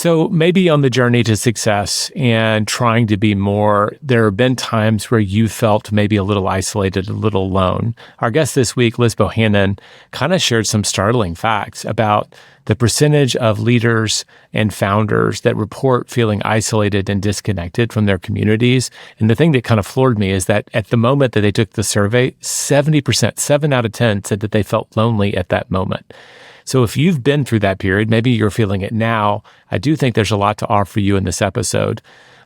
So maybe on the journey to success and trying to be more, there have been times where you felt maybe a little isolated, a little alone. Our guest this week, Liz Bohannon, kind of shared some startling facts about the percentage of leaders and founders that report feeling isolated and disconnected from their communities. And the thing that kind of floored me is that at the moment that they took the survey, 70%, 7 out of 10 said that they felt lonely at that moment. So if you've been through that period, maybe you're feeling it now, I do think there's a lot to offer you in this episode.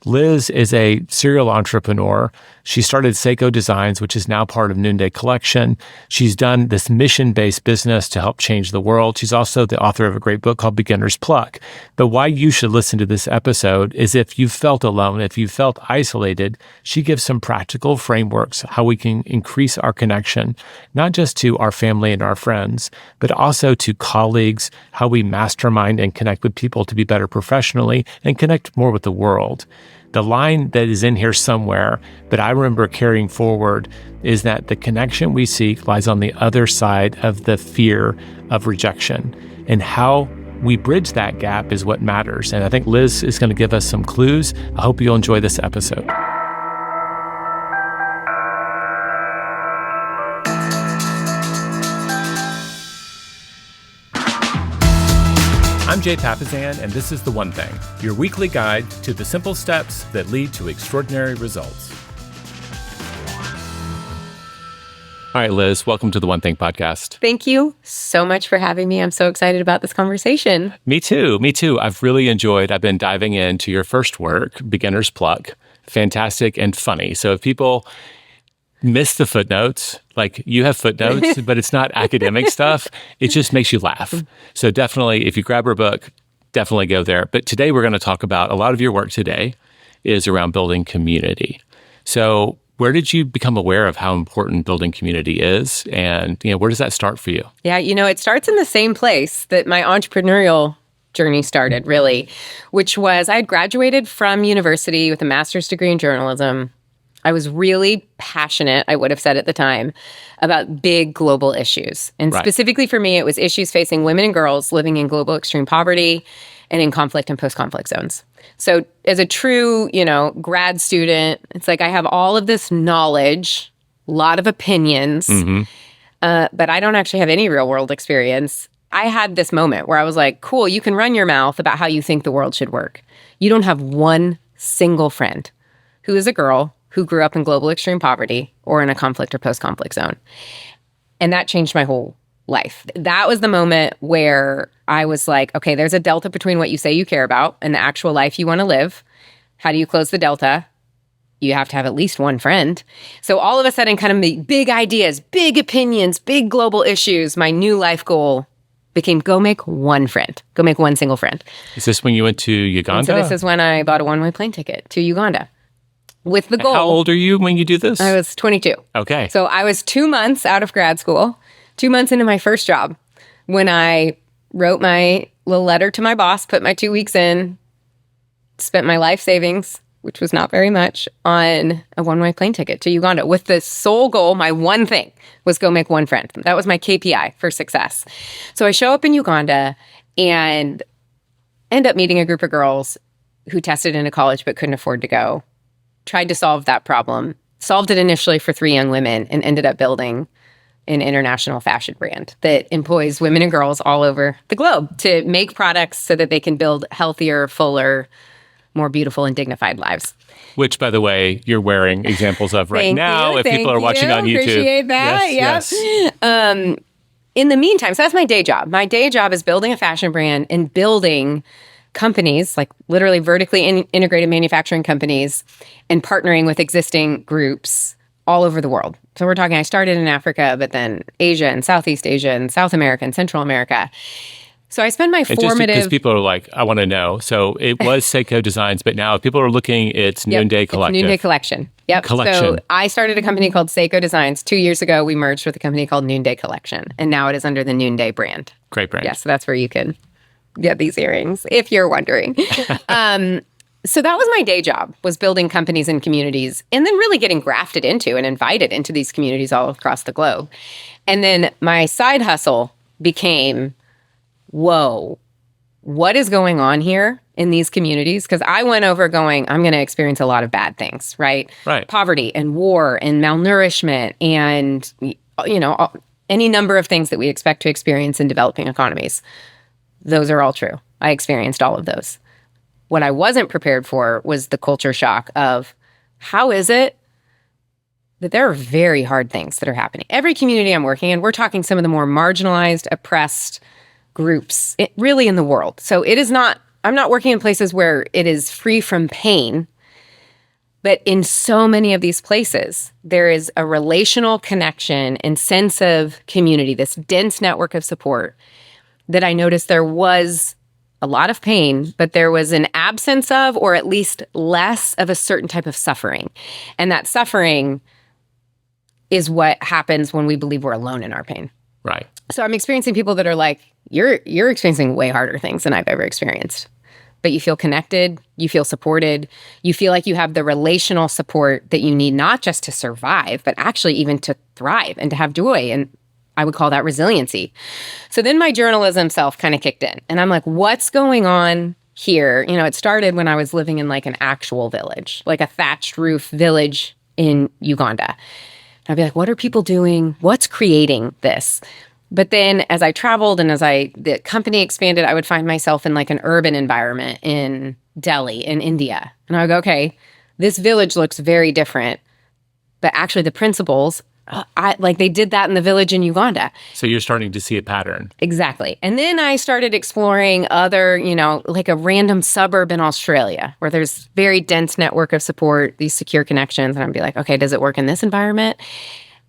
Liz is a serial entrepreneur. She started Seiko Designs, which is now part of Noonday Collection. She's done this mission-based business to help change the world. She's also the author of a great book called Beginner's Pluck. But why you should listen to this episode is if you felt alone, if you felt isolated, she gives some practical frameworks how we can increase our connection, not just to our family and our friends, but also to colleagues, how we mastermind and connect with people to be better professionally and connect more with the world. The line that is in here somewhere, but I remember carrying forward, is that the connection we seek lies on the other side of the fear of rejection. And how we bridge that gap is what matters. And I think Liz is going to give us some clues. I hope you'll enjoy this episode. I'm Jay Papasan, and this is The One Thing, your weekly guide to the simple steps that lead to extraordinary results. All right, Liz, welcome to The One Thing podcast. Thank you so much for having me. I'm so excited about this conversation. Me too. I've really enjoyed, I've been diving into your first work, Beginner's Pluck. Fantastic and funny. So if people miss the footnotes, like you have footnotes, but it's not academic stuff. It just makes you laugh. So definitely, if you grab her book, definitely go there. But today we're going to talk about a lot of your work today is around building community. So where did you become aware of how important building community is? And where does that start for you? Yeah, it starts in the same place that my entrepreneurial journey started, really, which was I had graduated from university with a master's degree in journalism. I was really passionate, I would have said at the time, about big global issues. And specifically for me, it was issues facing women and girls living in global extreme poverty and in conflict and post-conflict zones. So as a true, grad student, it's like I have all of this knowledge, a lot of opinions, but I don't actually have any real world experience. I had this moment where I was like, cool, you can run your mouth about how you think the world should work. You don't have one single friend who is a girl who grew up in global extreme poverty or in a conflict or post-conflict zone. And that changed my whole life. That was the moment where I was like, okay, there's a delta between what you say you care about and the actual life you want to live. How do you close the delta? You have to have at least one friend. So all of a sudden, kind of big ideas, big opinions, big global issues, my new life goal became go make one friend. Go make one single friend. Is this when you went to Uganda? And so this is when I bought a one-way plane ticket to Uganda. With the goal. How old are you when you do this? I was 22. Okay. So I was 2 months out of grad school, 2 months into my first job, when I wrote my little letter to my boss, put my 2 weeks in, spent my life savings, which was not very much, on a one-way plane ticket to Uganda with the sole goal, my one thing, was go make one friend. That was my KPI for success. So I show up in Uganda and end up meeting a group of girls who tested into college but couldn't afford to go. Tried to solve that problem, solved it initially for 3 young women, and ended up building an international fashion brand that employs women and girls all over the globe to make products so that they can build healthier, fuller, more beautiful and dignified lives. Which, by the way, you're wearing examples of right now if people are watching on YouTube. Appreciate that. Yes. In the meantime, so that's my day job. My day job is building a fashion brand and building companies, like literally vertically integrated manufacturing companies, and partnering with existing groups all over the world. So we're talking, I started in Africa, but then Asia and Southeast Asia and South America and Central America. So I spend my formative... Because people are like, I want to know. So it was Seiko Designs, but now if people are looking, it's Noonday Collection. Noonday Collection. Yep. So I started a company called Seiko Designs. 2 years ago, we merged with a company called Noonday Collection. And now it is under the Noonday brand. Great brand. Yeah, so that's where you can get these earrings, if you're wondering. So that was my day job, was building companies and communities, and then really getting grafted into and invited into these communities all across the globe. And then my side hustle became, whoa, what is going on here in these communities, because I went over going, I'm going to experience a lot of bad things, right? Right. Poverty and war and malnourishment and, any number of things that we expect to experience in developing economies. Those are all true. I experienced all of those. What I wasn't prepared for was the culture shock of how is it that there are very hard things that are happening. Every community I'm working in, we're talking some of the more marginalized, oppressed groups really in the world. So I'm not working in places where it is free from pain, but in so many of these places, there is a relational connection and sense of community, this dense network of support that I noticed there was a lot of pain, but there was an absence of, or at least less of a certain type of suffering. And that suffering is what happens when we believe we're alone in our pain. Right. So I'm experiencing people that are like, you're experiencing way harder things than I've ever experienced. But you feel connected, you feel supported, you feel like you have the relational support that you need, not just to survive, but actually even to thrive and to have joy. And I would call that resiliency. So then my journalism self kind of kicked in. And I'm like, what's going on here? It started when I was living in like an actual village, like a thatched roof village in Uganda. I'd be like, what are people doing? What's creating this? But then as I traveled and as the company expanded, I would find myself in like an urban environment in Delhi, in India. And I would go, okay, this village looks very different. But actually the principles, they did that in the village in Uganda. So you're starting to see a pattern. Exactly. And then I started exploring other, like a random suburb in Australia where there's very dense network of support, these secure connections. And I'd be like, okay, does it work in this environment?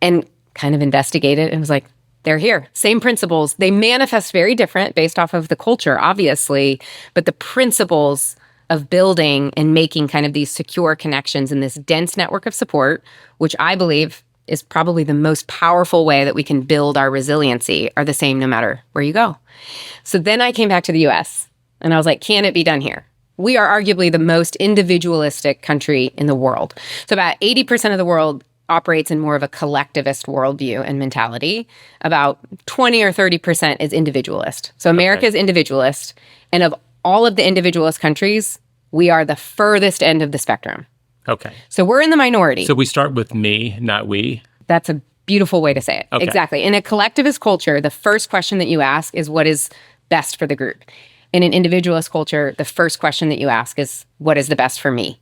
And kind of investigate it and was like, they're here. Same principles. They manifest very different based off of the culture, obviously, but the principles of building and making kind of these secure connections in this dense network of support, which I believe is probably the most powerful way that we can build our resiliency, are the same no matter where you go. So then I came back to the US and I was like, can it be done here? We are arguably the most individualistic country in the world. So about 80% of the world operates in more of a collectivist worldview and mentality. About 20 or 30% is individualist. So America is individualist. And of all of the individualist countries, we are the furthest end of the spectrum. Okay. So we're in the minority. So we start with me, not we. That's a beautiful way to say it. Okay. Exactly. In a collectivist culture, the first question that you ask is what is best for the group. In an individualist culture, the first question that you ask is what is the best for me?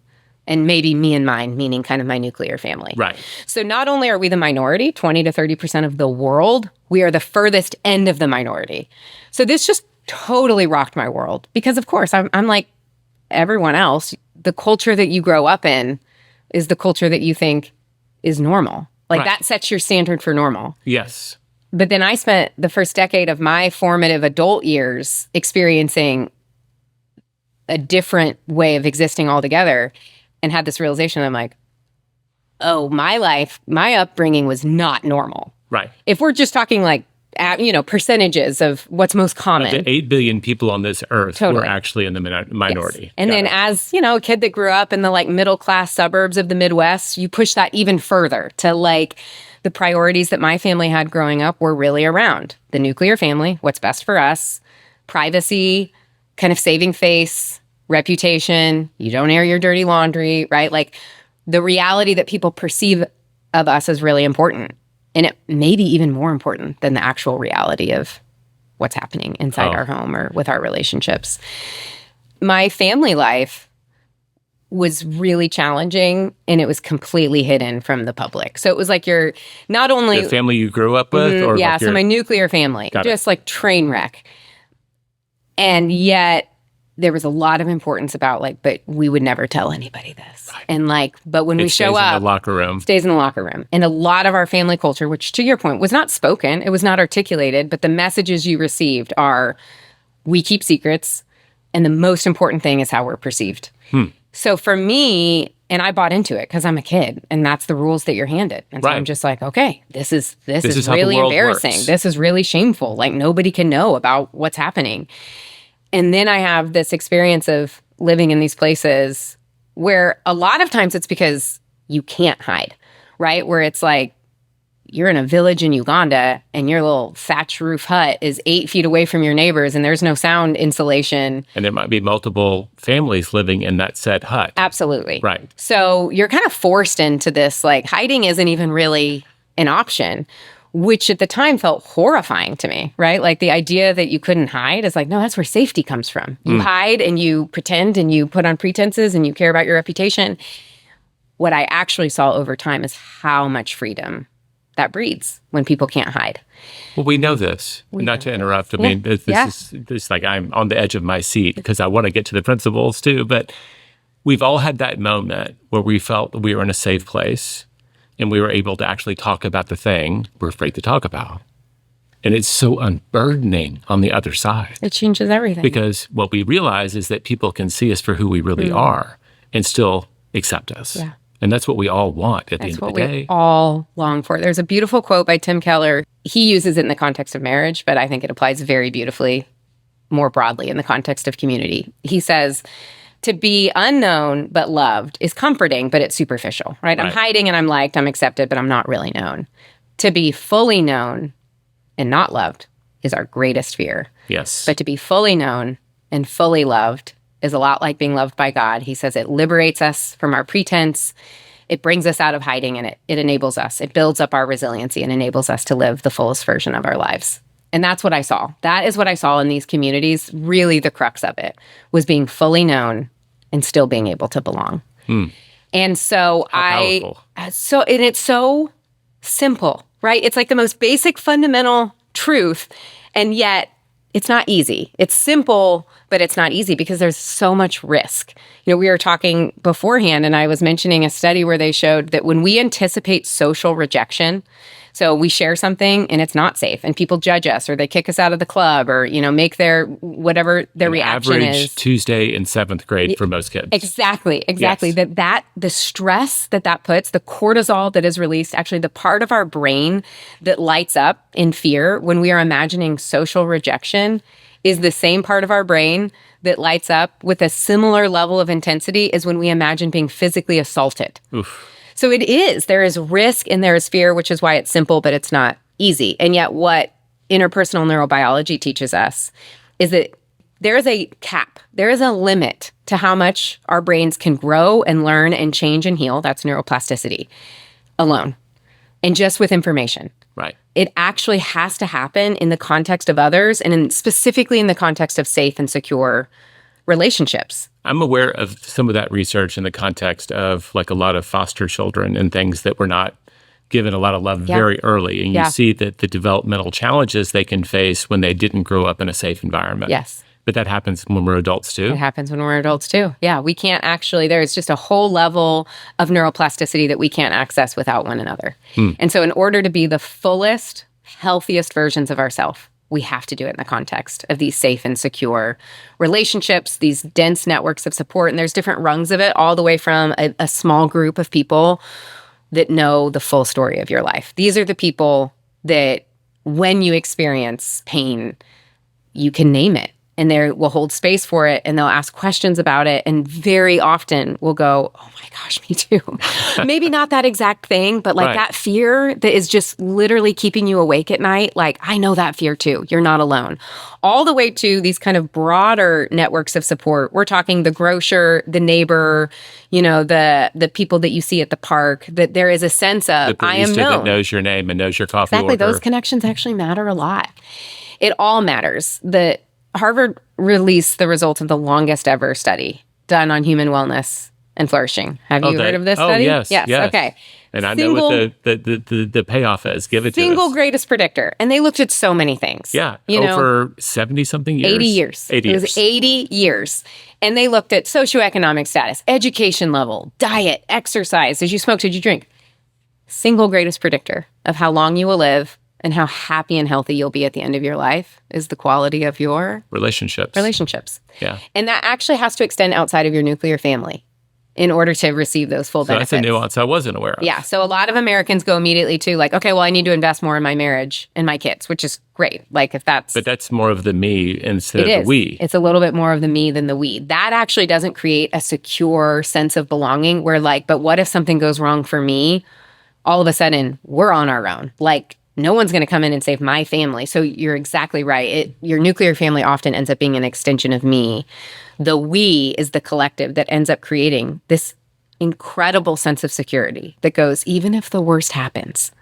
And maybe me and mine, meaning kind of my nuclear family. Right. So not only are we the minority, 20 to 30% of the world, we are the furthest end of the minority. So this just totally rocked my world because, of course, I'm like everyone else. The culture that you grow up in is the culture that you think is normal. Like that sets your standard for normal. Yes. But then I spent the first decade of my formative adult years experiencing a different way of existing altogether. And had this realization, I'm like, oh, my life, my upbringing was not normal. Right. If we're just talking like, percentages of what's most common. The 8 billion people on this earth were actually in the minority. Yes. And then as, a kid that grew up in the like middle class suburbs of the Midwest, you push that even further to like the priorities that my family had growing up were really around the nuclear family, what's best for us, privacy, kind of saving face, reputation, you don't air your dirty laundry, right? Like the reality that people perceive of us is really important. And it may be even more important than the actual reality of what's happening inside our home or with our relationships. My family life was really challenging and it was completely hidden from the public. So it was like you're not only... The family you grew up with? Or yeah, like so my nuclear family, just like train wreck. And yet there was a lot of importance about like, but we would never tell anybody this. Right. And like, but when we show up, in the locker room. Stays in the locker room. And a lot of our family culture, which to your point was not spoken, it was not articulated, but the messages you received are, we keep secrets. And the most important thing is how we're perceived. So for me, and I bought into it because I'm a kid and that's the rules that you're handed. And so I'm just like, okay, this is really embarrassing. Works. This is really shameful. Like nobody can know about what's happening. And then I have this experience of living in these places where a lot of times it's because you can't hide, right? Where it's like, you're in a village in Uganda and your little thatch roof hut is 8 feet away from your neighbors and there's no sound insulation. And there might be multiple families living in that said hut. Absolutely. Right. So you're kind of forced into this, like, hiding isn't even really an option, which at the time felt horrifying to me, right? Like, the idea that you couldn't hide is like, no, that's where safety comes from. You hide and you pretend and you put on pretenses and you care about your reputation. What I actually saw over time is how much freedom that breeds when people can't hide. Well, we know this. Not to interrupt. I mean, this is like I'm on the edge of my seat because I want to get to the principles too. But we've all had that moment where we felt we were in a safe place and we were able to actually talk about the thing we're afraid to talk about. And it's so unburdening on the other side. It changes everything. Because what we realize is that people can see us for who we really are and still accept us. Yeah. And that's what we all want at the That's end of what the day. we all long for. There's a beautiful quote by Tim Keller. He uses it in the context of marriage, but I think it applies very beautifully more broadly in the context of community. He says, to be unknown but loved is comforting, but it's superficial, right? I'm hiding and I'm liked, I'm accepted, but I'm not really known. To be fully known and not loved is our greatest fear. Yes. But to be fully known and fully loved is a lot like being loved by God. He says it liberates us from our pretense. It brings us out of hiding, and it enables us. It builds up our resiliency and enables us to live the fullest version of our lives. And that's what I saw. That is what I saw in these communities. Really, the crux of it was being fully known and still being able to belong. And so and it's so simple, right? It's like the most basic fundamental truth, and yet it's not easy. It's simple, but it's not easy because there's so much risk. You know, we were talking beforehand, and I was mentioning a study where they showed that when we anticipate social rejection, so we share something and it's not safe, and people judge us, or they kick us out of the club, or, you know, make their whatever their reaction average is. Tuesday in 7th grade for most kids. Exactly. Yes. That the stress that puts, the cortisol that is released, actually the part of our brain that lights up in fear when we are imagining social rejection is the same part of our brain that lights up with a similar level of intensity as when we imagine being physically assaulted. Oof. So there is risk and there is fear, which is why it's simple, but it's not easy. And yet what interpersonal neurobiology teaches us is that there is a cap. There is a limit to how much our brains can grow and learn and change and heal. That's neuroplasticity alone. And just with information. Right. It actually has to happen in the context of others, and specifically in the context of safe and secure relationships. I'm aware of some of that research in the context of like a lot of foster children and things that were not given a lot of love very early. And you see that the developmental challenges they can face when they didn't grow up in a safe environment. Yes. But that happens when we're adults too. It happens when we're adults too. Yeah, we can't actually, there's just a whole level of neuroplasticity that we can't access without one another. And so in order to be the fullest, healthiest versions of ourselves, we have to do it in the context of these safe and secure relationships, these dense networks of support. And there's different rungs of it, all the way from a small group of people that know the full story of your life. These are the people that when you experience pain, you can name it. And they will hold space for it, and they'll ask questions about it, and very often will go, oh my gosh, me too. Maybe not that exact thing, but like that fear that is just literally keeping you awake at night. Like, I know that fear too. You're not alone. All the way to these kind of broader networks of support. We're talking the grocer, the neighbor, you know, the people that you see at the park, that there is a sense of, I am known. That knows your name and knows your coffee order. Those connections actually matter a lot. It all matters. Harvard released the results of the longest ever study done on human wellness and flourishing. Have you heard of this study? Yes. Okay. And I know what the payoff is. Give it to us. Single greatest predictor. And they looked at so many things. Yeah. Over 70-something years. 80 years. It was 80 years. And they looked at socioeconomic status, education level, diet, exercise. Did you smoke? Did you drink? Single greatest predictor of how long you will live and how happy and healthy you'll be at the end of your life is the quality of your relationships. Yeah. And that actually has to extend outside of your nuclear family in order to receive those full benefits. That's a nuance I wasn't aware of. Yeah. So a lot of Americans go immediately to like, okay, well, I need to invest more in my marriage and my kids, which is great. Like if that's... But that's more of the me instead of the we. It's a little bit more of the me than the we. That actually doesn't create a secure sense of belonging where like, but what if something goes wrong for me? all of a sudden we're on our own. Like, no one's going to come in and save my family. So you're exactly right. Your nuclear family often ends up being an extension of me. The we is the collective that ends up creating this incredible sense of security that goes, even if the worst happens,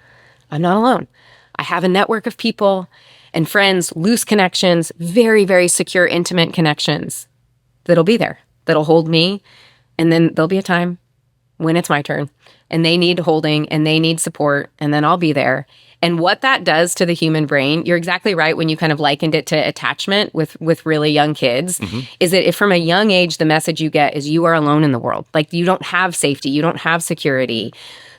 I'm not alone. I have a network of people and friends, loose connections, very, very secure, intimate connections that'll be there, that'll hold me. And then there'll be a time when it's my turn and they need holding and they need support, and then I'll be there. And what that does to the human brain, you're exactly right when you kind of likened it to attachment with really young kids, is that if from a young age, the message you get is you are alone in the world. Like, you don't have safety, you don't have security.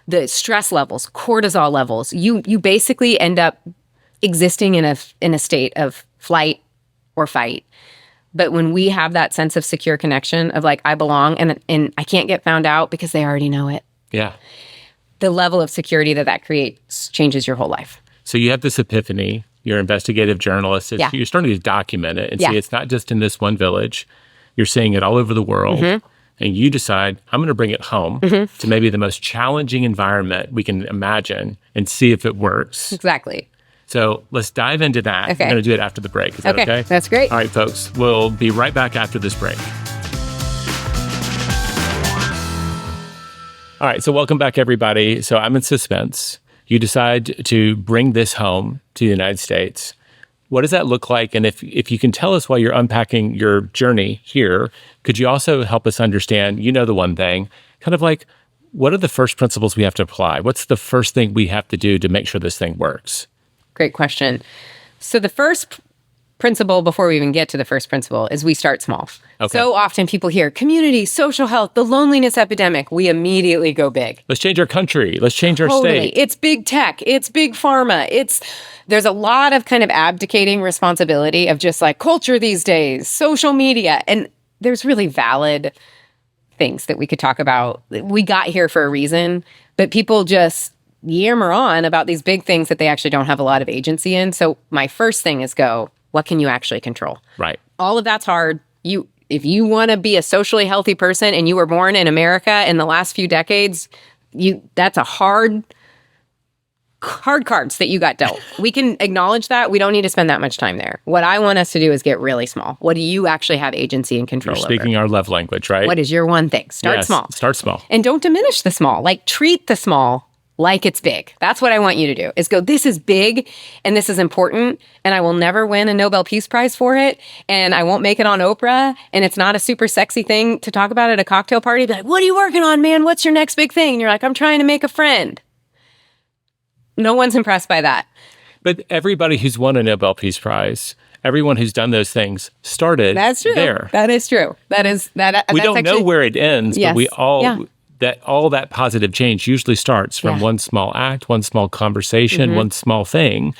The stress levels, cortisol levels, you basically end up existing in a state of flight or fight. But when we have that sense of secure connection of like, I belong and I can't get found out because they already know it. Yeah. The level of security that creates changes your whole life. So you have this epiphany. You're an investigative journalist. Yeah. You're starting to document it and Yeah. see it's not just in this one village. You're seeing it all over the world. And you decide, I'm going to bring it home to maybe the most challenging environment we can imagine and see if it works. Exactly. So let's dive into that. Okay. We're going to do it after the break. Is that okay? That's great. All right, folks. We'll be right back after this break. All right, so welcome back, everybody. So I'm in suspense. You decide to bring this home to the United States. What does that look like? And if you can tell us while you're unpacking your journey here, could you also help us understand, the one thing, kind of like, what are the first principles we have to apply? What's the first thing we have to do to make sure this thing works? Great question. So the first principle, before we even get to the first principle, is we start small. Okay. So often people hear community, social health, the loneliness epidemic. We immediately go big. Let's change our country. Let's change our state. It's big tech. It's big pharma. There's a lot of kind of abdicating responsibility of just like culture these days, social media. And there's really valid things that we could talk about. We got here for a reason, but people just yammer on about these big things that they actually don't have a lot of agency in. So my first thing is what can you actually control? Right. All of that's hard. If you want to be a socially healthy person and you were born in America in the last few decades, that's a hard cards that you got dealt. We can acknowledge that. We don't need to spend that much time there. What I want us to do is get really small. What do you actually have agency and control You're speaking over? our love language, right? What is your one thing? Start Yes, small. Start small. And don't diminish the small. Like, treat the small like it's big. That's what I want you to do, is go, this is big and this is important and I will never win a Nobel Peace Prize for it and I won't make it on Oprah and it's not a super sexy thing to talk about at a cocktail party. Be like, what are you working on, man? What's your next big thing? And you're like, I'm trying to make a friend. No one's impressed by that. But everybody who's won a Nobel Peace Prize, everyone who's done those things started That's true. there. That is true. We don't know where it ends, Yes. but we all... Yeah. All that positive change usually starts from one small act, one small conversation, one small thing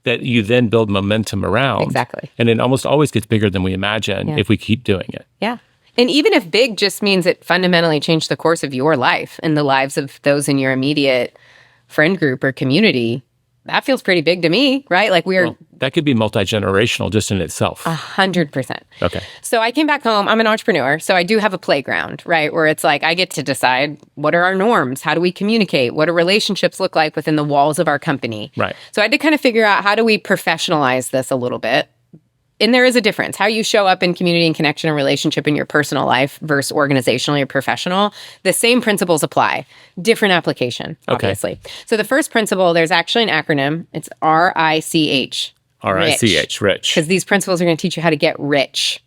that you then build momentum around. Exactly. And it almost always gets bigger than we imagine if we keep doing it. Yeah. And even if big just means it fundamentally changed the course of your life and the lives of those in your immediate friend group or community, that feels pretty big to me, right? Like that could be multi-generational just in itself. 100%. Okay. So I came back home. I'm an entrepreneur. So I do have a playground, right? Where it's like I get to decide what are our norms? How do we communicate? What do relationships look like within the walls of our company? Right. So I had to kind of figure out, how do we professionalize this a little bit? And there is a difference. How you show up in community and connection and relationship in your personal life versus organizational or professional. The same principles apply. Different application, obviously. Okay. So the first principle, there's actually an acronym. It's RICH. RICH, rich. Because these principles are going to teach you how to get rich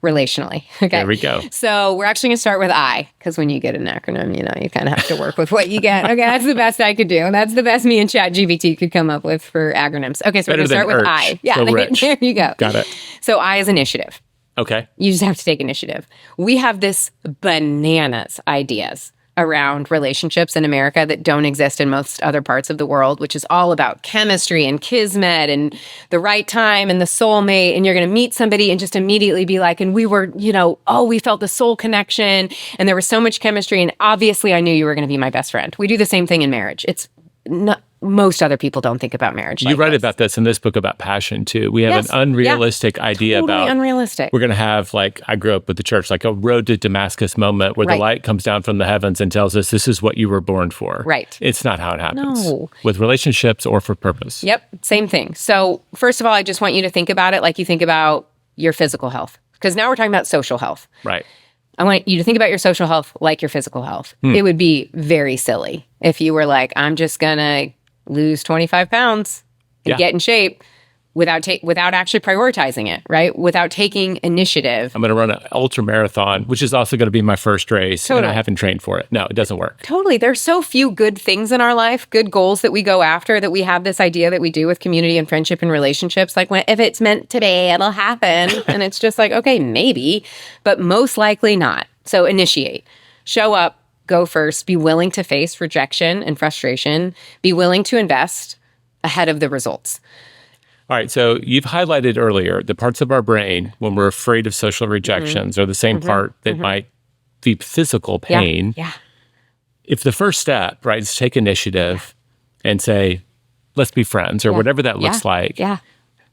relationally. Okay. There we go. So we're actually going to start with I, because when you get an acronym, you kind of have to work with what you get. Okay, that's the best I could do. That's the best me and ChatGPT could come up with for acronyms. Okay, so we're going to start with I. Yeah, so rich. There you go. Got it. So I is initiative. Okay. You just have to take initiative. We have this bananas ideas around relationships in America that don't exist in most other parts of the world, which is all about chemistry and kismet and the right time and the soulmate. And you're going to meet somebody and just immediately be like, and we were, we felt the soul connection and there was so much chemistry. And obviously I knew you were going to be my best friend. We do the same thing in marriage. It's not most other people don't think about marriage You like write this. about this in this book about passion too. We have Yes. an unrealistic idea Totally about unrealistic. we're going to have, like, I grew up with the church, like a road to Damascus moment where the Right. light comes down from the heavens and tells us this is what you were born for. Right. It's not how it happens No. with relationships or for purpose. Yep, same thing. So first of all, I just want you to think about it like you think about your physical health, because now we're talking about social health. Right. I want you to think about your social health like your physical health. It would be very silly if you were like, I'm just going to lose 25 pounds and Yeah. get in shape without actually prioritizing it, right? Without taking initiative. I'm going to run an ultra marathon, which is also going to be my first race, and I Totally. haven't trained for it. No, it doesn't work. Totally. There's so few good things in our life, good goals that we go after, that we have this idea that we do with community and friendship and relationships. Like, if it's meant to be, it'll happen. And it's just like, okay, maybe, but most likely not. So initiate, show up, go first, be willing to face rejection and frustration, be willing to invest ahead of the results. All right. So you've highlighted earlier the parts of our brain when we're afraid of social rejections are the same part that might be physical pain. Yeah. If the first step, right, is take initiative and say, let's be friends or whatever that looks like. Yeah.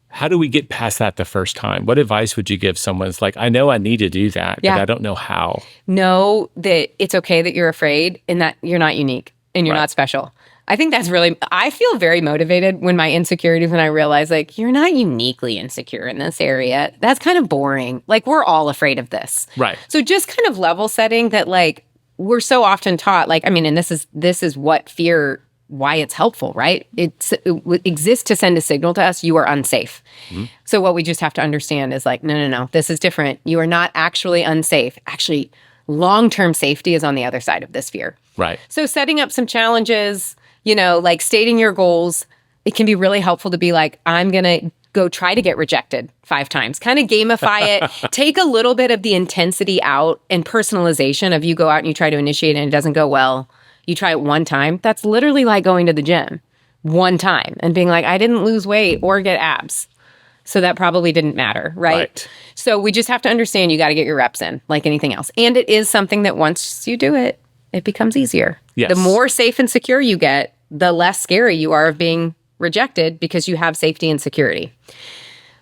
How do we get past that the first time? What advice would you give someone who's like, I know I need to do that, but I don't know how? Know that it's okay that you're afraid and that you're not unique and you're Right. not special. I think that's really, I feel very motivated when my insecurities, when I realize like, you're not uniquely insecure in this area. That's kind of boring. Like, we're all afraid of this. Right. So just kind of level setting that, like, we're so often taught, like, I mean, and this is what fear, why it's helpful, right? It exists to send a signal to us, you are unsafe. So what we just have to understand is like, no, this is different. You are not actually unsafe. Actually, long-term safety is on the other side of this fear. Right. So setting up some challenges, like stating your goals, it can be really helpful to be like, I'm going to go try to get rejected 5 times. Kind of gamify it. Take a little bit of the intensity out and personalization of you go out and you try to initiate and it doesn't go well. You try it one time. That's literally like going to the gym one time and being like, I didn't lose weight or get abs. So that probably didn't matter, right? So we just have to understand you got to get your reps in like anything else. And it is something that once you do it, it becomes easier. Yes. The more safe and secure you get, the less scary you are of being rejected because you have safety and security.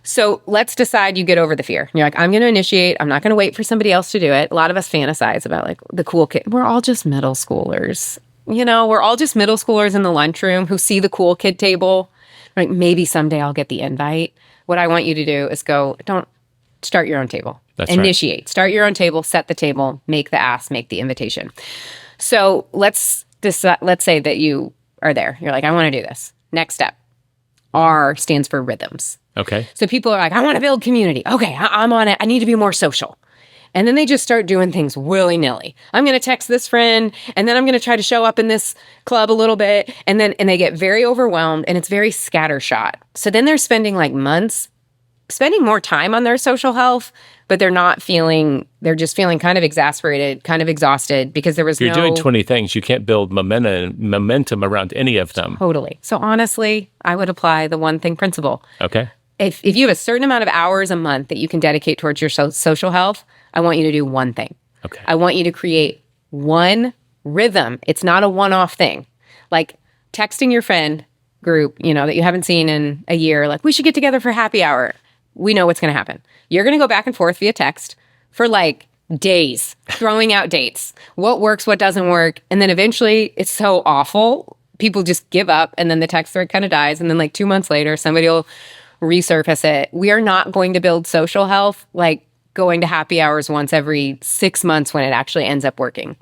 So let's decide you get over the fear. You're like, I'm going to initiate. I'm not going to wait for somebody else to do it. A lot of us fantasize about like the cool kid. We're all just middle schoolers. We're all just middle schoolers in the lunchroom who see the cool kid table. Like, maybe someday I'll get the invite. What I want you to do is don't start your own table. That's right. Initiate. Start your own table, set the table, make the ask, make the invitation. So let's say that you are there. You're like, I want to do this. Next step. R stands for rhythms. Okay. So people are like, I want to build community. Okay, I'm on it. I need to be more social. And then they just start doing things willy-nilly. I'm going to text this friend, and then I'm going to try to show up in this club a little bit. And they get very overwhelmed, and it's very scattershot. So then they're spending like months spending more time on their social health, but they're just feeling kind of exasperated, kind of exhausted because there was You're doing 20 things. You can't build momentum around any of them. Totally. So honestly, I would apply the one thing principle. Okay. If you have a certain amount of hours a month that you can dedicate towards your social health, I want you to do one thing. Okay. I want you to create one rhythm. It's not a one-off thing. Like texting your friend group, that you haven't seen in a year, like, we should get together for happy hour. We know what's going to happen. You're going to go back and forth via text for like days, throwing out dates, what works, what doesn't work. And then eventually it's so awful, people just give up and then the text thread kind of dies. And then like 2 months later, somebody will resurface it. We are not going to build social health like going to happy hours once every 6 months when it actually ends up working.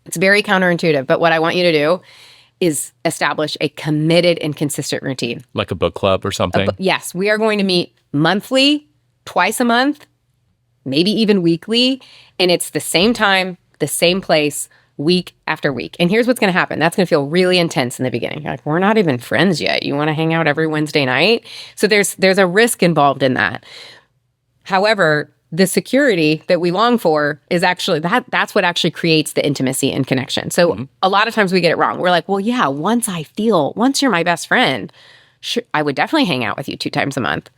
It's very counterintuitive, but what I want you to do is establish a committed and consistent routine. Like a book club or something? Yes, we are going to meet monthly, twice a month, maybe even weekly, and it's the same time, the same place, week after week. And here's what's going to happen. That's going to feel really intense in the beginning. You're like, we're not even friends yet. You want to hang out every Wednesday night? So there's a risk involved in that. However, the security that we long for is actually that's what actually creates the intimacy and connection. So a lot of times we get it wrong. We're like, well, yeah, once you're my best friend, sure, I would definitely hang out with you 2 times a month.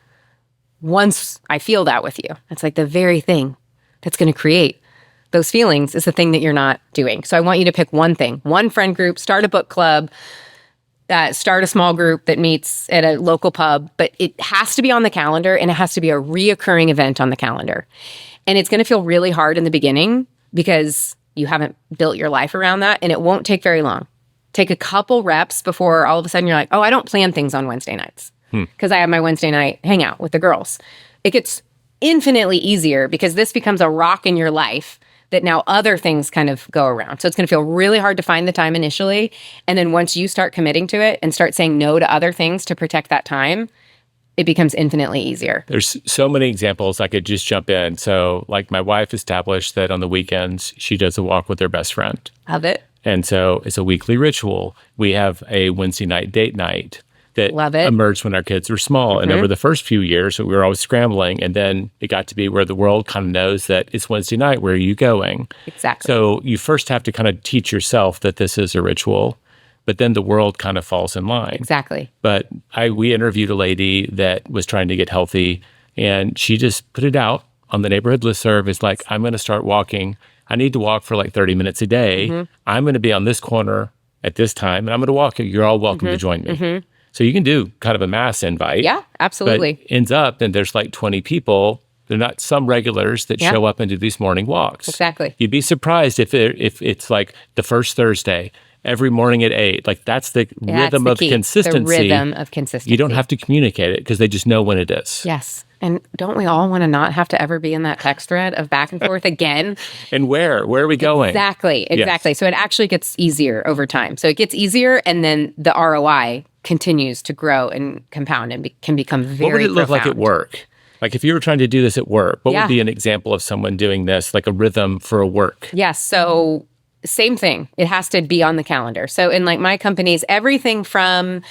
Once I feel that with you, it's like the very thing that's going to create those feelings is the thing that you're not doing. So I want you to pick one thing, one friend group, start a book club, Start a small group that meets at a local pub, but it has to be on the calendar and it has to be a reoccurring event on the calendar. And it's going to feel really hard in the beginning because you haven't built your life around that, and it won't take very long. Take a couple reps before all of a sudden you're like, oh, I don't plan things on Wednesday nights because I have my Wednesday night hangout with the girls. It gets infinitely easier because this becomes a rock in your life that now other things kind of go around. So it's going to feel really hard to find the time initially. And then once you start committing to it and start saying no to other things to protect that time, it becomes infinitely easier. There's so many examples I could just jump in. So like my wife established that on the weekends, she does a walk with her best friend. Love it. And so it's a weekly ritual. We have a Wednesday night date night that emerged when our kids were small. And over the first few years, we were always scrambling. And then it got to be where the world kind of knows that it's Wednesday night. Where are you going? Exactly. So you first have to kind of teach yourself that this is a ritual, but then the world kind of falls in line. Exactly. But we interviewed a lady that was trying to get healthy, and she just put it out on the neighborhood listserv. It's like, I'm going to start walking. I need to walk for like 30 minutes a day. I'm going to be on this corner at this time, and I'm going to walk. You're all welcome to join me. So you can do kind of a mass invite. Yeah, absolutely. But ends up, and there's like 20 people. They're not some regulars that show up and do these morning walks. Exactly. You'd be surprised if it's like the first Thursday, every morning at 8. Like that's the rhythm of consistency. The rhythm of consistency. You don't have to communicate it because they just know when it is. Yes. And don't we all want to not have to ever be in that text thread of back and forth again? And where? Where are we going? Exactly. Yes. So it actually gets easier over time. So it gets easier, and then the ROI continues to grow and compound and can become very What would it look profound. like at work? Like if you were trying to do this at work, what would be an example of someone doing this, like a rhythm for a work? Yes. So same thing. It has to be on the calendar. So in like my companies, everything from,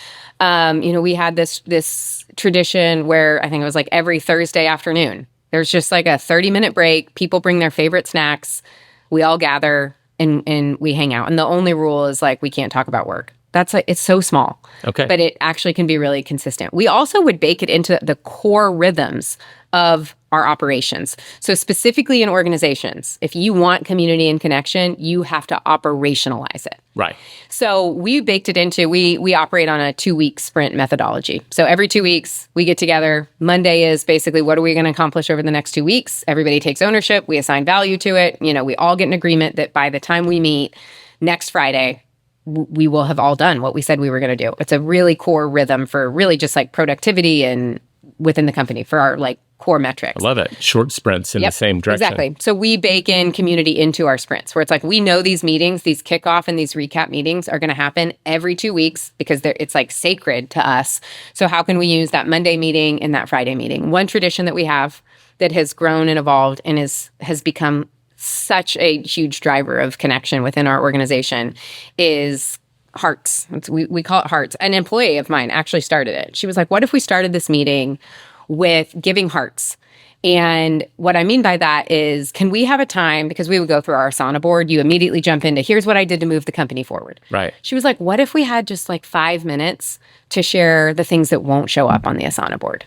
we had this tradition where I think it was like every Thursday afternoon, there's just like a 30-minute break. People bring their favorite snacks. We all gather and we hang out. And the only rule is like, we can't talk about work. That's like, it's so small. Okay. But it actually can be really consistent. We also would bake it into the core rhythms of our operations. So specifically in organizations, if you want community and connection, you have to operationalize it. Right. So we baked it into, we operate on a 2-week sprint methodology. So every 2 weeks we get together. Monday is basically what are we going to accomplish over the next 2 weeks? Everybody takes ownership. We assign value to it. We all get an agreement that by the time we meet next Friday, we will have all done what we said we were going to do. It's a really core rhythm for really just like productivity and within the company for our like core metrics. I love it. Short sprints in the same direction. Exactly. So we bake in community into our sprints where it's like we know these meetings, these kickoff and these recap meetings are going to happen every 2 weeks because it's like sacred to us. So how can we use that Monday meeting and that Friday meeting? One tradition that we have that has grown and evolved and has become such a huge driver of connection within our organization is hearts. We call it hearts. An employee of mine actually started it. She was like, what if we started this meeting with giving hearts? And what I mean by that is, can we have a time, because we would go through our Asana board, you immediately jump into, here's what I did to move the company forward. Right. She was like, what if we had just like 5 minutes to share the things that won't show up on the Asana board?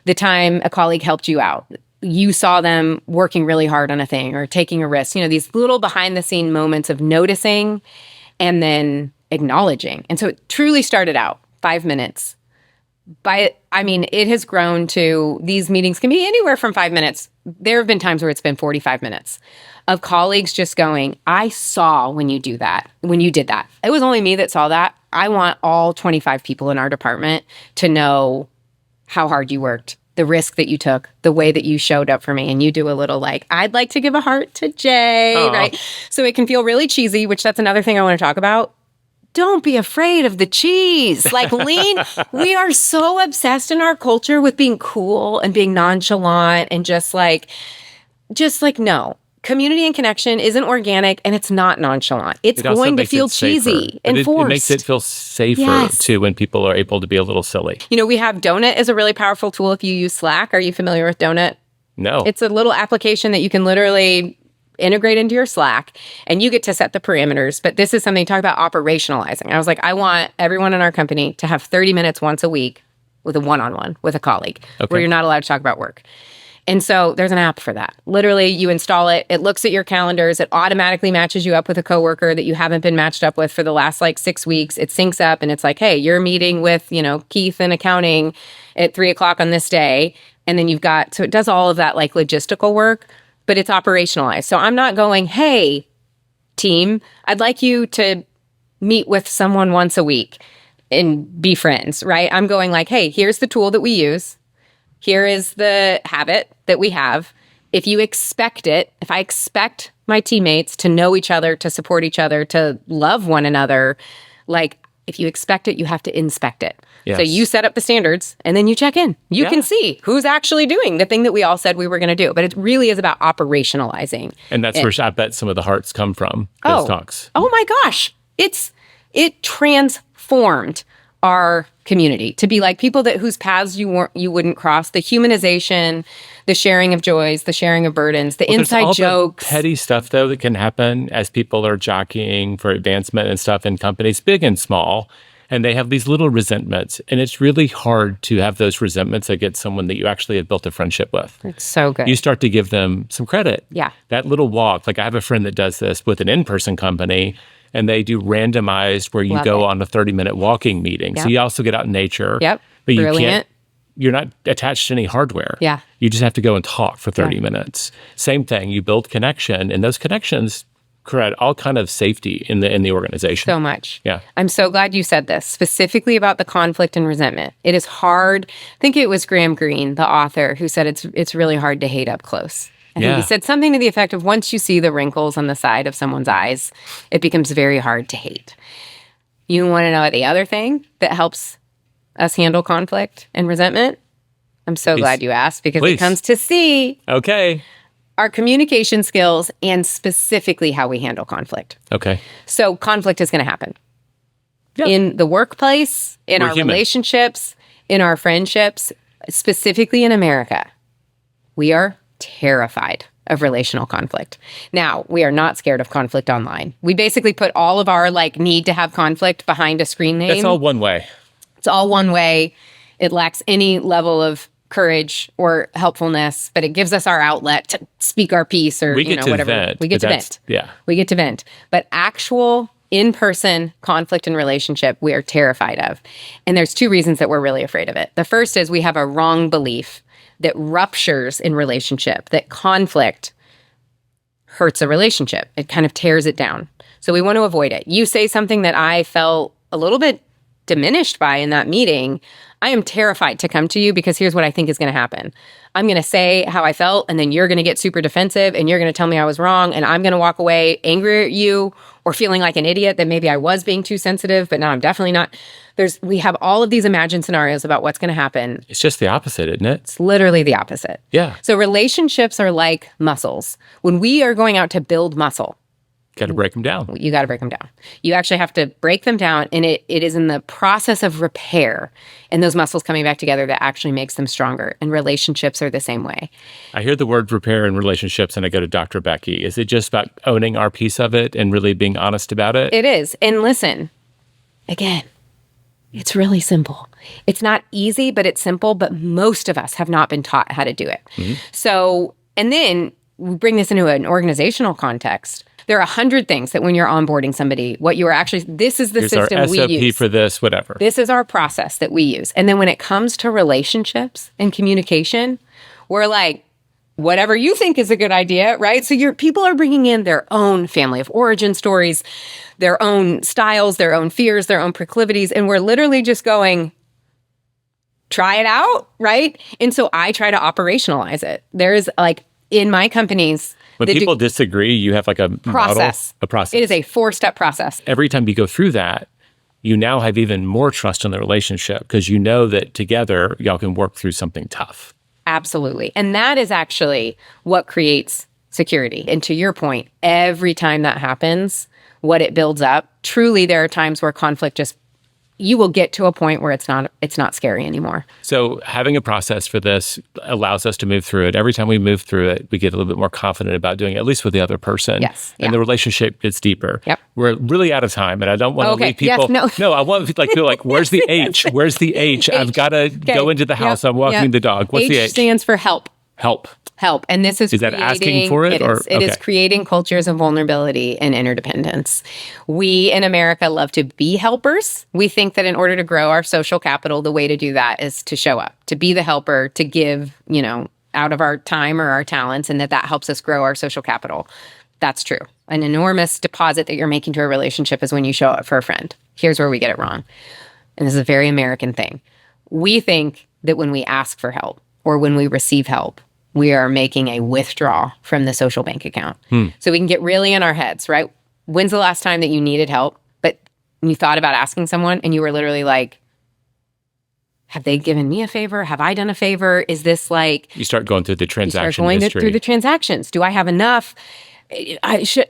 The time a colleague helped you out. You saw them working really hard on a thing or taking a risk, these little behind the scene moments of noticing and then acknowledging. And so it truly started out 5 minutes. It has grown to these meetings can be anywhere from 5 minutes. There have been times where it's been 45 minutes of colleagues just going, I saw when you did that. It was only me that saw that. I want all 25 people in our department to know how hard you worked, the risk that you took, the way that you showed up for me. And you do a little like, I'd like to give a heart to Jay, right? So it can feel really cheesy, which that's another thing I want to talk about. Don't be afraid of the cheese. Like we are so obsessed in our culture with being cool and being nonchalant and just like, no. Community and connection isn't organic and it's not nonchalant. It's going to feel cheesy and forced. It makes it feel safer too when people are able to be a little silly. We have Donut as a really powerful tool if you use Slack. Are you familiar with Donut? No. It's a little application that you can literally integrate into your Slack and you get to set the parameters. But this is something to talk about operationalizing. I was like, I want everyone in our company to have 30 minutes once a week with a one-on-one with a colleague where you're not allowed to talk about work. And so there's an app for that. Literally, you install it. It looks at your calendars. It automatically matches you up with a coworker that you haven't been matched up with for the last 6 weeks. It syncs up and it's like, hey, you're meeting with, Keith in accounting at 3:00 on this day. And then so it does all of that logistical work, but it's operationalized. So I'm not going, hey, team, I'd like you to meet with someone once a week and be friends, right? I'm going hey, here's the tool that we use. Here is the habit that we have. If you expect it, if I expect my teammates to know each other, to support each other, to love one another, if you expect it, you have to inspect it. Yes. So you set up the standards and then you check in. You can see who's actually doing the thing that we all said we were going to do. But it really is about operationalizing. And that's where I bet some of the hearts come from, those talks. Oh my gosh. It transformed our community to be people whose paths you wouldn't cross. The humanization, the sharing of joys, the sharing of burdens, the inside all jokes. The petty stuff though that can happen as people are jockeying for advancement and stuff in companies, big and small, and they have these little resentments, and it's really hard to have those resentments against someone that you actually have built a friendship with. It's so good. You start to give them some credit. Yeah. That little walk, I have a friend that does this with an in-person company. And they do randomized where you go on a 30-minute walking meeting. Yep. So you also get out in nature. Yep. But Brilliant. You're not attached to any hardware. Yeah. You just have to go and talk for 30 minutes. Same thing. You build connection, and those connections create all kind of safety in the organization. So much. Yeah. I'm so glad you said this, specifically about the conflict and resentment. It is hard. I think it was Graham Greene, the author, who said it's really hard to hate up close. I think he said something to the effect of once you see the wrinkles on the side of someone's eyes, it becomes very hard to hate. You want to know the other thing that helps us handle conflict and resentment? I'm so glad you asked because it comes to C. Okay. Our communication skills and specifically how we handle conflict. Okay. So conflict is going to happen. Yeah. In the workplace, in our relationships, in our friendships, specifically in America, we are terrified of relational conflict. Now, we are not scared of conflict online. We basically put all of our need to have conflict behind a screen name. That's all one way. It's all one way. It lacks any level of courage or helpfulness, but it gives us our outlet to speak our piece or whatever. Vent, we get to vent. Yeah. We get to vent. But actual in-person conflict and relationship, we are terrified of. And there's two reasons that we're really afraid of it. The first is we have a wrong belief that ruptures in relationship, that conflict hurts a relationship. It kind of tears it down. So we want to avoid it. You say something that I felt a little bit diminished by in that meeting, I am terrified to come to you because here's what I think is going to happen. I'm going to say how I felt, and then you're going to get super defensive, and you're going to tell me I was wrong, and I'm going to walk away angry at you or feeling like an idiot that maybe I was being too sensitive, but now I'm definitely not. We have all of these imagined scenarios about what's going to happen. It's just the opposite, isn't it? It's literally the opposite. Yeah. So relationships are like muscles. When we are going out to build muscle, got to break them down. You got to break them down. You actually have to break them down, and it is in the process of repair and those muscles coming back together that actually makes them stronger. And relationships are the same way. I hear the word repair in relationships, and I go to Dr. Becky. Is it just about owning our piece of it and really being honest about it? It is. And listen, again, it's really simple. It's not easy, but it's simple. But most of us have not been taught how to do it. Mm-hmm. So, and then we bring this into an organizational context. There are 100 things that when you're onboarding somebody, what you are actually, this is the Here's system our we SOP use. for this, whatever. This is our process that we use. And then when it comes to relationships and communication, we're like, whatever you think is a good idea, right? So your people are bringing in their own family of origin stories, their own styles, their own fears, their own proclivities. And we're literally just going, try it out, right? And so I try to operationalize it. There's in my companies, when people disagree, you have a process. Model, a process. It is a 4-step process. Every time you go through that, you now have even more trust in the relationship because you know that together y'all can work through something tough. Absolutely. And that is actually what creates security. And to your point, every time that happens, what it builds up, truly there are times where conflict you will get to a point where it's not scary anymore. So having a process for this allows us to move through it. Every time we move through it, we get a little bit more confident about doing it, at least with the other person. Yes. And the relationship gets deeper. Yep. We're really out of time, and I don't want to leave people. Yes, no, I want people feel like, where's the H? Where's the H? I've got to go into the house. I'm walking the dog. What's the H? Stands for help. Help. Help. And this is that asking for it? It is creating cultures of vulnerability and interdependence. We in America love to be helpers. We think that in order to grow our social capital, the way to do that is to show up, to be the helper, to give, out of our time or our talents, and that helps us grow our social capital. That's true. An enormous deposit that you're making to a relationship is when you show up for a friend. Here's where we get it wrong. And this is a very American thing. We think that when we ask for help or when we receive help, we are making a withdrawal from the social bank account. So we can get really in our heads, right? When's the last time that you needed help, but you thought about asking someone and you were literally like, have they given me a favor? Have I done a favor? Is this like... You start going through the transaction history. Through the transactions. Do I have enough?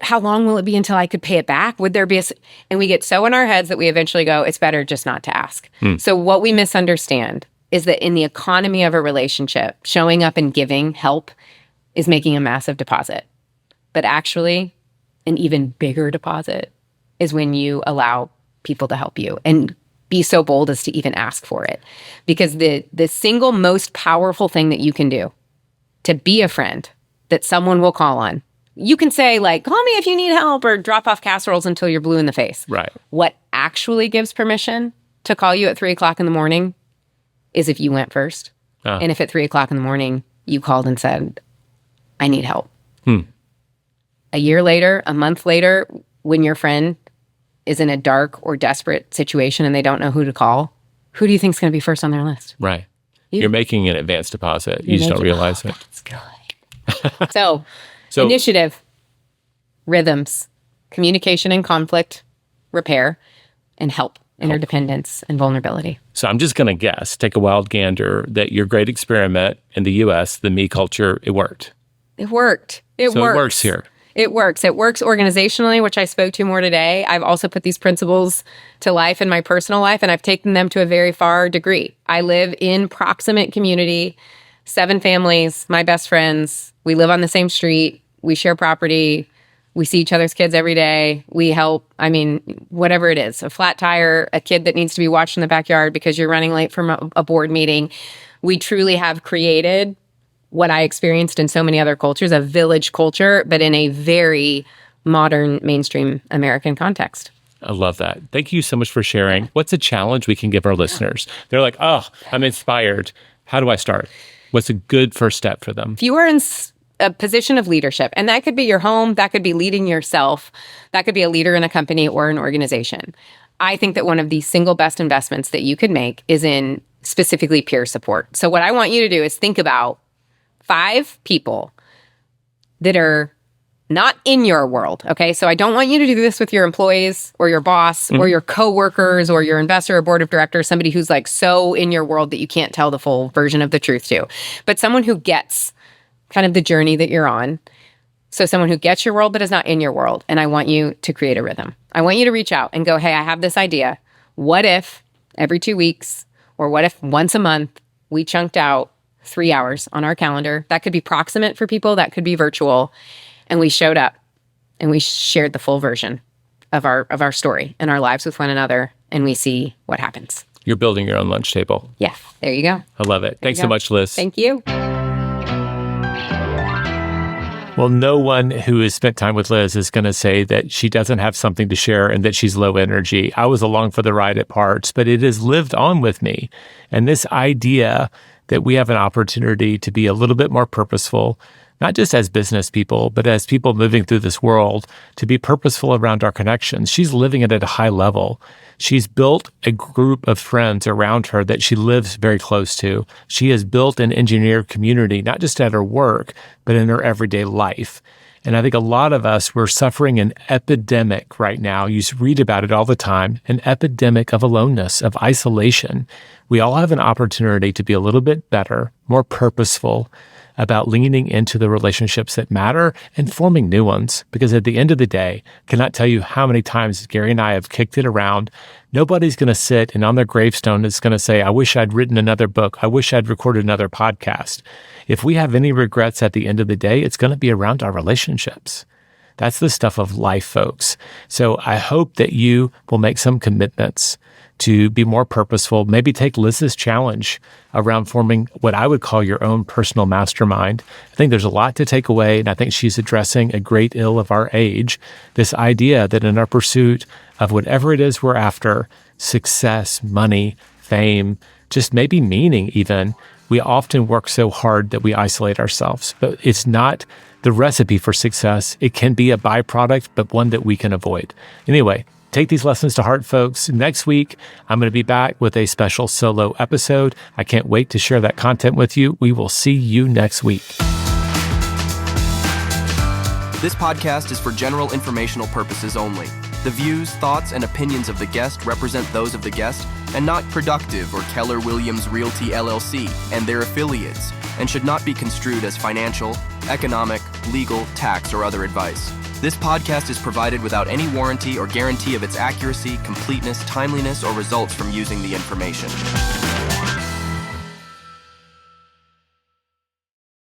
How long will it be until I could pay it back? Would there be and we get so in our heads that we eventually go, it's better just not to ask. So what we misunderstand is that in the economy of a relationship, showing up and giving help is making a massive deposit. But actually, an even bigger deposit is when you allow people to help you and be so bold as to even ask for it. Because the single most powerful thing that you can do to be a friend that someone will call on, you can say, like, call me if you need help, or drop off casseroles until you're blue in the face. Right. What actually gives permission to call you at 3 o'clock in the morning is if you went first. And if at 3 o'clock in the morning, you called and said, I need help. A year later, a month later, when your friend is in a dark or desperate situation and they don't know who to call, who do you think is going to be first on their list? Right. You're making an advance deposit. You just don't realize it. It's good. So initiative, rhythms, communication and conflict, repair, and help. Interdependence and vulnerability. So I'm just going to guess, take a wild gander, that your great experiment in the U.S., the me culture, it worked. It worked. It works here. It works. It works organizationally, which I spoke to more today. I've also put these principles to life in my personal life, and I've taken them to a very far degree. I live in proximate community, 7 families, my best friends. We live on the same street. We share property. We see each other's kids every day. We help, whatever it is, a flat tire, a kid that needs to be watched in the backyard because you're running late from a board meeting. We truly have created what I experienced in so many other cultures, a village culture, but in a very modern, mainstream American context. I love that. Thank you so much for sharing. What's a challenge we can give our listeners? They're like, oh, I'm inspired. How do I start? What's a good first step for them? If you are in a position of leadership, and that could be your home, that could be leading yourself, that could be a leader in a company or an organization. I think that one of the single best investments that you could make is in specifically peer support. So what I want you to do is think about 5 people that are not in your world, okay? So I don't want you to do this with your employees or your boss or your coworkers or your investor or board of directors, somebody who's like so in your world that you can't tell the full version of the truth to, but someone who gets kind of the journey that you're on. So someone who gets your world but is not in your world. And I want you to create a rhythm. I want you to reach out and go, hey, I have this idea. What if every 2 weeks, or what if once a month, we chunked out 3 hours on our calendar? That could be proximate for people, that could be virtual. And we showed up and we shared the full version of our story and our lives with one another, and we see what happens. You're building your own lunch table. Yeah, there you go. I love it. Thanks so much, Liz. Thank you. Well, no one who has spent time with Liz is going to say that she doesn't have something to share and that she's low energy. I was along for the ride at parts, but it has lived on with me. And this idea that we have an opportunity to be a little bit more purposeful, not just as business people, but as people moving through this world, to be purposeful around our connections. She's living it at a high level. She's built a group of friends around her that she lives very close to. She has built an engineered community, not just at her work, but in her everyday life. And I think a lot of us, we're suffering an epidemic right now. You read about it all the time, an epidemic of aloneness, of isolation. We all have an opportunity to be a little bit better, more purposeful about leaning into the relationships that matter and forming new ones. Because at the end of the day, cannot tell you how many times Gary and I have kicked it around. Nobody's going to sit and on their gravestone is going to say, I wish I'd written another book. I wish I'd recorded another podcast. If we have any regrets at the end of the day, it's going to be around our relationships. That's the stuff of life, folks. So I hope that you will make some commitments to be more purposeful, maybe take Liz's challenge around forming what I would call your own personal mastermind. I think there's a lot to take away, and I think she's addressing a great ill of our age, this idea that in our pursuit of whatever it is we're after, success, money, fame, just maybe meaning even, we often work so hard that we isolate ourselves. But it's not the recipe for success. It can be a byproduct, but one that we can avoid. Anyway, take these lessons to heart, folks. Next week, I'm going to be back with a special solo episode. I can't wait to share that content with you. We will see you next week. This podcast is for general informational purposes only. The views, thoughts, and opinions of the guest represent those of the guest and not Productive or Keller Williams Realty LLC and their affiliates, and should not be construed as financial, economic, legal, tax, or other advice. This podcast is provided without any warranty or guarantee of its accuracy, completeness, timeliness, or results from using the information.